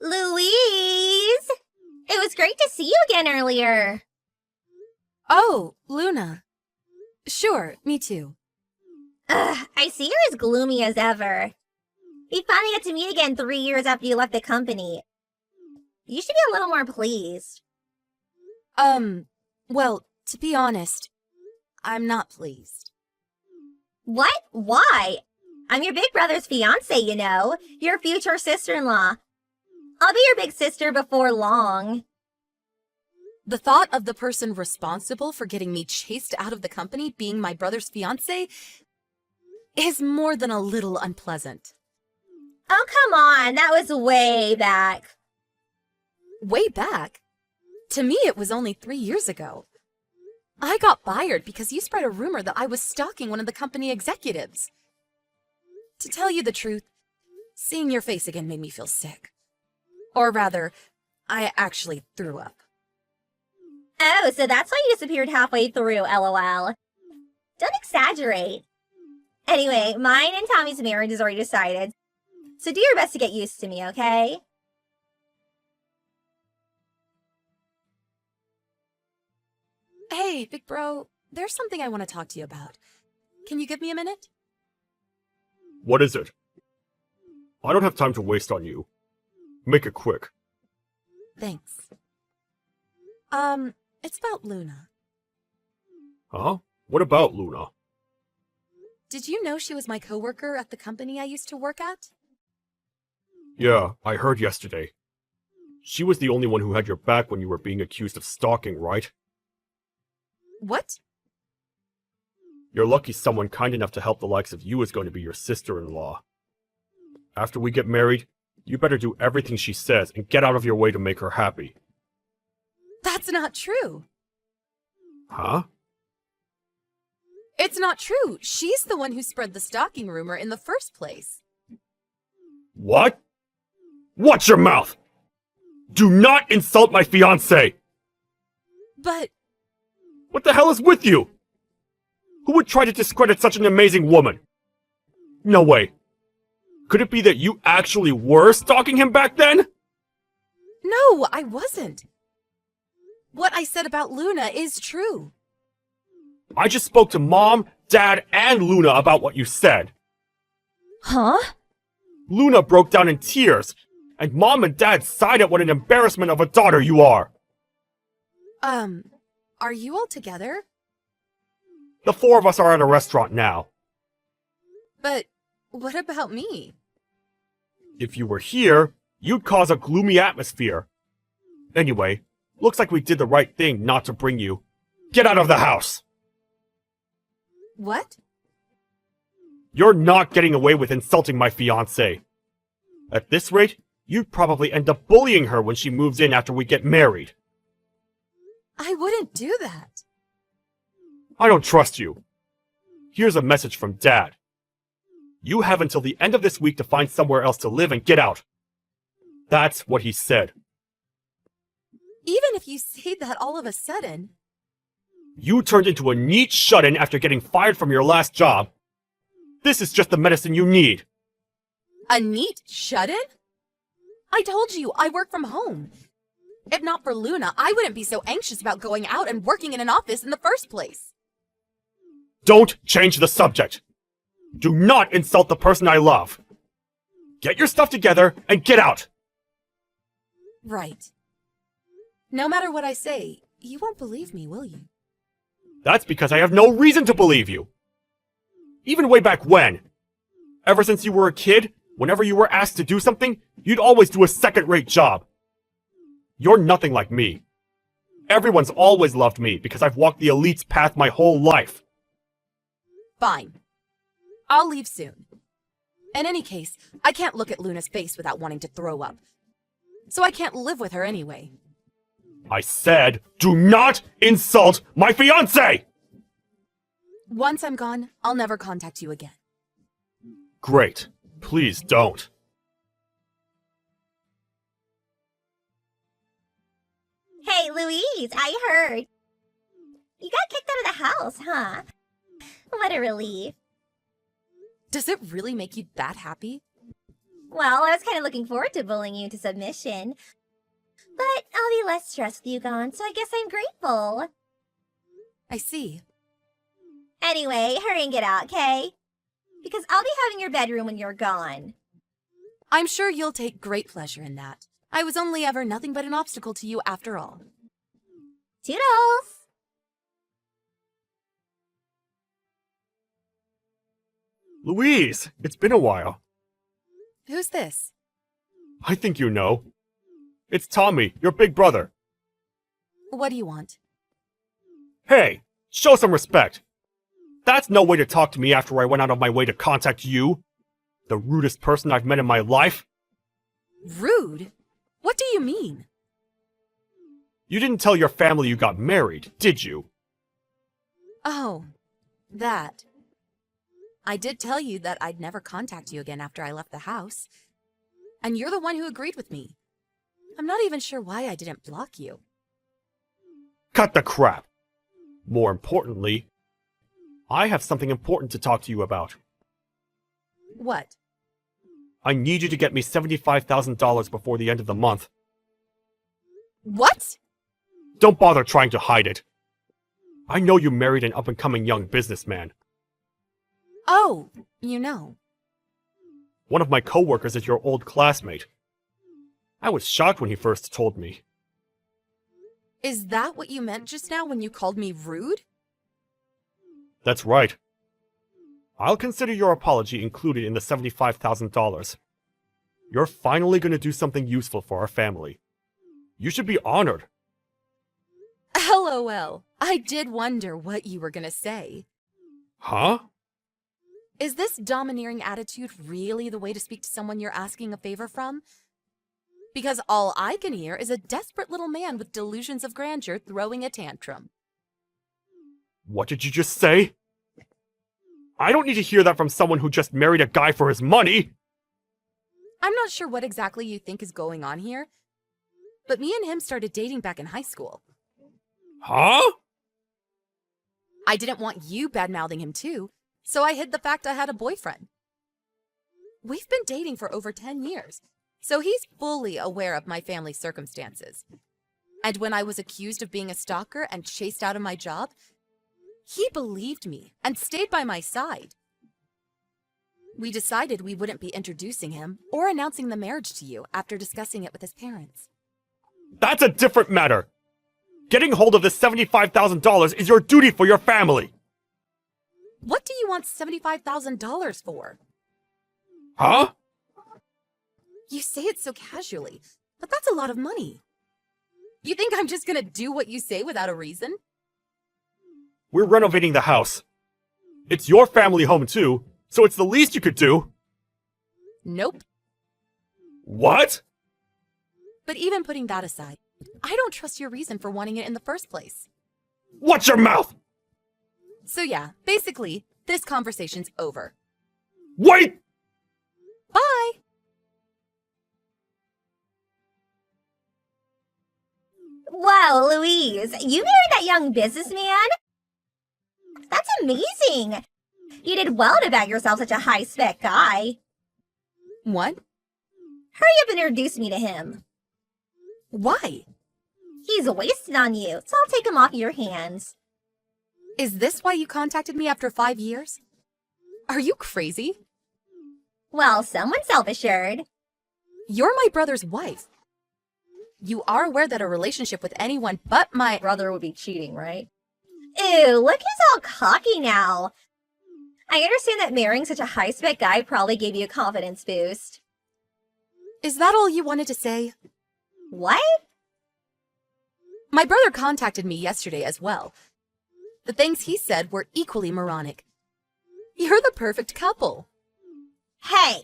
Louise! It was great to see you again earlier. Oh, Luna. Sure, me too. I see you're as gloomy as ever. We finally got to meet again 3 years after you left the company. You should be a little more pleased. Well, to be honest, I'm not pleased. What? Why? I'm your big brother's fiancée, you know. Your future sister-in-law. I'll be your big sister before long. The thought of the person responsible for getting me chased out of the company being my brother's fiancé is more than a little unpleasant. Oh, come on. That was way back. Way back? To me, it was only 3 years ago. I got fired because you spread a rumor that I was stalking one of the company executives. To tell you the truth, seeing your face again made me feel sick. Or rather, I actually threw up. Oh, so that's why you disappeared halfway through, LOL. Don't exaggerate. Anyway, mine and Tommy's marriage is already decided. So do your best to get used to me, okay? Hey, big bro, there's something I want to talk to you about. Can you give me a minute? What is it? I don't have time to waste on you. Make it quick. Thanks. It's about Luna. Huh? What about Luna? Did you know she was my coworker at the company I used to work at? Yeah, I heard yesterday. She was the only one who had your back when you were being accused of stalking, right? What? You're lucky someone kind enough to help the likes of you is going to be your sister-in-law. After we get married, you better do everything she says and get out of your way to make her happy. That's not true. Huh? It's not true. She's the one who spread the stalking rumor in the first place. What? Watch your mouth! Do not insult my fiancé! But... What the hell is with you? Who would try to discredit such an amazing woman? No way. Could it be that you actually were stalking him back then? No, I wasn't. What I said about Luna is true. I just spoke to Mom, Dad, and Luna about what you said. Huh? Luna broke down in tears, and Mom and Dad sighed at what an embarrassment of a daughter you are. Are you all together? The four of us are at a restaurant now. But what about me? If you were here, you'd cause a gloomy atmosphere. Anyway, looks like we did the right thing not to bring you. Get out of the house! What? You're not getting away with insulting my fiancée. At this rate, you'd probably end up bullying her when she moves in after we get married. I wouldn't do that. I don't trust you. Here's a message from Dad. You have until the end of this week to find somewhere else to live and get out. That's what he said. Even if you say that all of a sudden... You turned into a neat shut-in after getting fired from your last job. This is just the medicine you need. A neat shut-in? I told you, I work from home. If not for Luna, I wouldn't be so anxious about going out and working in an office in the first place. Don't change the subject. Do not insult the person I love. Get your stuff together and get out. Right. No matter what I say, you won't believe me, will you? That's because I have no reason to believe you. Even way back when. Ever since you were a kid, whenever you were asked to do something, you'd always do a second-rate job. You're nothing like me. Everyone's always loved me because I've walked the elite's path my whole life. Fine. I'll leave soon. In any case, I can't look at Luna's face without wanting to throw up. So I can't live with her anyway. I said, do not insult my fiancé! Once I'm gone, I'll never contact you again. Great. Please don't. Hey, Louise, I heard. You got kicked out of the house, huh? What a relief. Does it really make you that happy? Well, I was kind of looking forward to bullying you to submission. But I'll be less stressed with you gone, so I guess I'm grateful. I see. Anyway, hurry and get out, okay? Because I'll be having your bedroom when you're gone. I'm sure you'll take great pleasure in that. I was only ever nothing but an obstacle to you after all. Toodles! Louise, it's been a while. Who's this? I think you know. It's Tommy, your big brother. What do you want? Hey, show some respect. That's no way to talk to me after I went out of my way to contact you. The rudest person I've met in my life. Rude? What do you mean? You didn't tell your family you got married, did you? Oh, that. I did tell you that I'd never contact you again after I left the house. And you're the one who agreed with me. I'm not even sure why I didn't block you. Cut the crap. More importantly, I have something important to talk to you about. What? I need you to get me $75,000 before the end of the month. What? Don't bother trying to hide it. I know you married an up-and-coming young businessman. Oh, you know. One of my coworkers is your old classmate. I was shocked when he first told me. Is that what you meant just now when you called me rude? That's right. I'll consider your apology included in the $75,000. You're finally going to do something useful for our family. You should be honored. LOL. I did wonder what you were gonna say. Huh? Is this domineering attitude really the way to speak to someone you're asking a favor from? Because all I can hear is a desperate little man with delusions of grandeur throwing a tantrum. What did you just say? I don't need to hear that from someone who just married a guy for his money! I'm not sure what exactly you think is going on here, but me and him started dating back in high school. Huh? I didn't want you bad-mouthing him too, so I hid the fact I had a boyfriend. We've been dating for over 10 years, so he's fully aware of my family's circumstances. And when I was accused of being a stalker and chased out of my job, he believed me and stayed by my side. We decided we wouldn't be introducing him or announcing the marriage to you after discussing it with his parents. That's a different matter! Getting hold of this $75,000 is your duty for your family! What do you want $75,000 for? Huh? You say it so casually, but that's a lot of money. You think I'm just gonna do what you say without a reason? We're renovating the house. It's your family home too, so it's the least you could do. Nope. What? But even putting that aside, I don't trust your reason for wanting it in the first place. Watch your mouth! So yeah, basically, this conversation's over. Wait! Bye! Wow, Louise, you married that young businessman? That's amazing! You did well to bag yourself such a high-spec guy. What? Hurry up and introduce me to him. Why? He's wasted on you, so I'll take him off your hands. Is this why you contacted me after 5 years? Are you crazy? Well, someone's self-assured. You're my brother's wife. You are aware that a relationship with anyone but my Brother would be cheating, right? Ew, look who's all cocky now. I understand that marrying such a high-spec guy probably gave you a confidence boost. Is that all you wanted to say? What? My brother contacted me yesterday as well. The things he said were equally moronic. You're the perfect couple. Hey!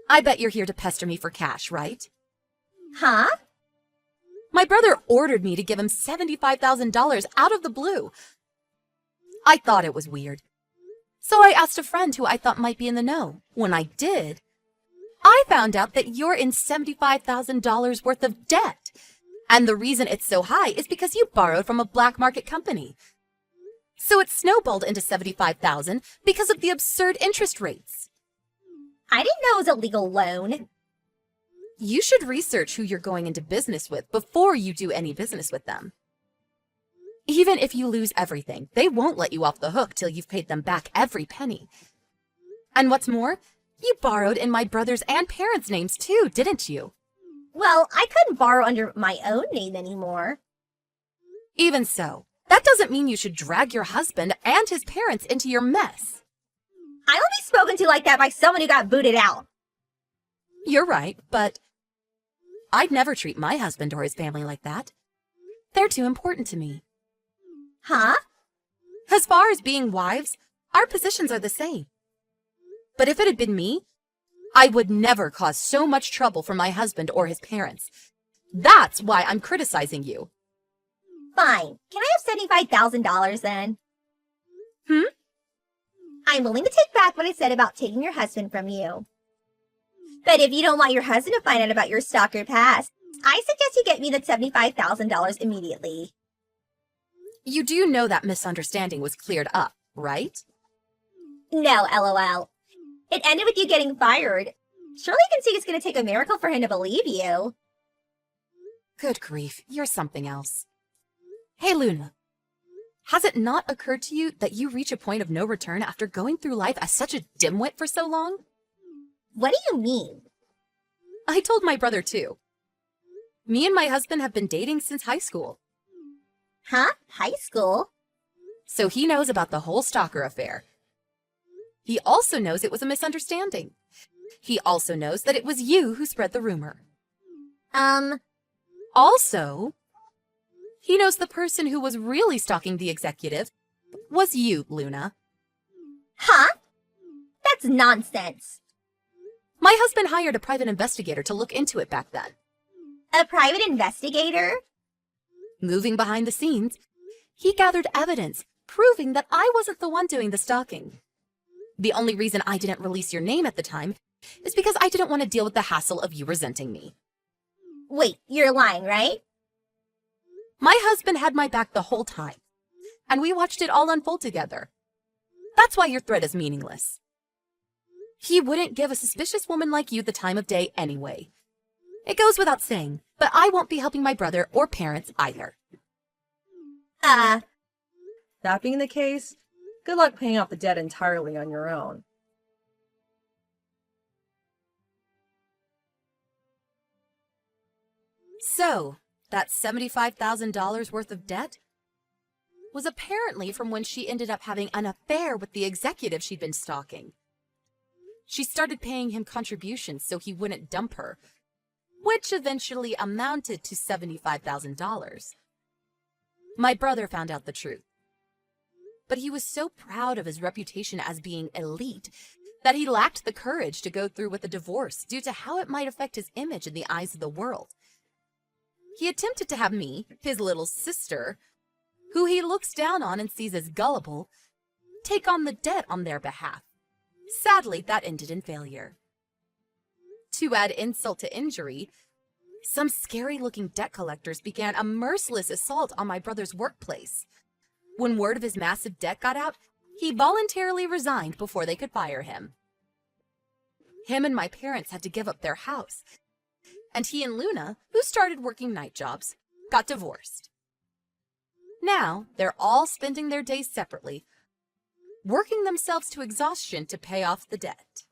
I bet you're here to pester me for cash, right? Huh? My brother ordered me to give him $75,000 out of the blue. I thought it was weird. So I asked a friend who I thought might be in the know. When I did, I found out that you're in $75,000 worth of debt. And the reason it's so high is because you borrowed from a black market company. So it snowballed into $75,000 because of the absurd interest rates. I didn't know it was a legal loan. You should research who you're going into business with before you do any business with them. Even if you lose everything, they won't let you off the hook till you've paid them back every penny. And what's more, you borrowed in my brother's and parents' names too, didn't you? Well, I couldn't borrow under my own name anymore. Even so, that doesn't mean you should drag your husband and his parents into your mess. I will be spoken to like that by someone who got booted out. You're right, but I'd never treat my husband or his family like that. They're too important to me. Huh? As far as being wives, our positions are the same. But if it had been me, I would never cause so much trouble for my husband or his parents. That's why I'm criticizing you. Fine. Can I have $75,000 then? I'm willing to take back what I said about taking your husband from you. But if you don't want your husband to find out about your stalker past, I suggest you get me the $75,000 immediately. You do know that misunderstanding was cleared up, right? No, LOL. It ended with you getting fired. Surely you can see it's going to take a miracle for him to believe you. Good grief, you're something else. Hey, Luna. Has it not occurred to you that you reach a point of no return after going through life as such a dimwit for so long? What do you mean? I told my brother too. Me and my husband have been dating since high school. Huh? High school? So he knows about the whole stalker affair. He also knows it was a misunderstanding. He also knows that it was you who spread the rumor. Also, he knows the person who was really stalking the executive was you, Luna. Huh? That's nonsense. My husband hired a private investigator to look into it back then. A private investigator? Moving behind the scenes, he gathered evidence proving that I wasn't the one doing the stalking. The only reason I didn't release your name at the time is because I didn't want to deal with the hassle of you resenting me. Wait, you're lying, right? My husband had my back the whole time, and we watched it all unfold together. That's why your threat is meaningless. He wouldn't give a suspicious woman like you the time of day anyway. It goes without saying, but I won't be helping my brother or parents either. That being the case, good luck paying off the debt entirely on your own. So, that $75,000 worth of debt was apparently from when she ended up having an affair with the executive she'd been stalking. She started paying him contributions so he wouldn't dump her, which eventually amounted to $75,000. My brother found out the truth, but he was so proud of his reputation as being elite that he lacked the courage to go through with a divorce due to how it might affect his image in the eyes of the world. He attempted to have me, his little sister, who he looks down on and sees as gullible, take on the debt on their behalf. Sadly, that ended in failure. To add insult to injury, some scary-looking debt collectors began a merciless assault on my brother's workplace. When word of his massive debt got out, he voluntarily resigned before they could fire him. Him and my parents had to give up their house, and he and Luna, who started working night jobs, got divorced. Now, they're all spending their days separately, working themselves to exhaustion to pay off the debt.